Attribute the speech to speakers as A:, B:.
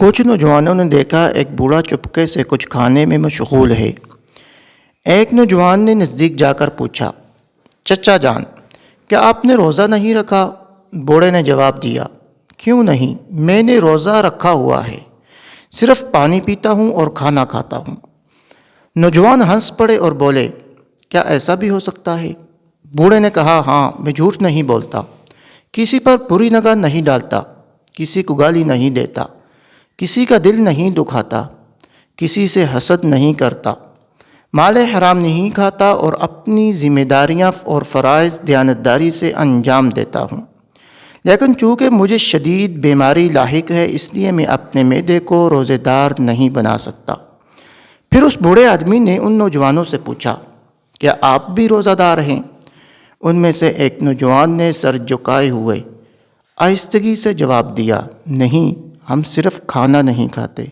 A: کچھ نوجوانوں نے دیکھا ایک بوڑھا چپکے سے کچھ کھانے میں مشغول ہے۔ ایک نوجوان نے نزدیک جا کر پوچھا، چچا جان، کیا آپ نے روزہ نہیں رکھا؟ بوڑھے نے جواب دیا، کیوں نہیں، میں نے روزہ رکھا ہوا ہے، صرف پانی پیتا ہوں اور کھانا کھاتا ہوں۔ نوجوان ہنس پڑے اور بولے، کیا ایسا بھی ہو سکتا ہے؟ بوڑھے نے کہا، ہاں، میں جھوٹ نہیں بولتا، کسی پر بری نگاہ نہیں ڈالتا، کسی کو گالی نہیں دیتا، کسی کا دل نہیں دکھاتا، کسی سے حسد نہیں کرتا، مال حرام نہیں کھاتا اور اپنی ذمہ داریاں اور فرائض دیانتداری سے انجام دیتا ہوں۔ لیکن چونکہ مجھے شدید بیماری لاحق ہے، اس لیے میں اپنے معدے کو روزے دار نہیں بنا سکتا۔ پھر اس بوڑھے آدمی نے ان نوجوانوں سے پوچھا، کیا آپ بھی روزہ دار ہیں؟ ان میں سے ایک نوجوان نے سر جھکائے ہوئے آہستگی سے جواب دیا، نہیں، ہم صرف کھانا نہیں کھاتے۔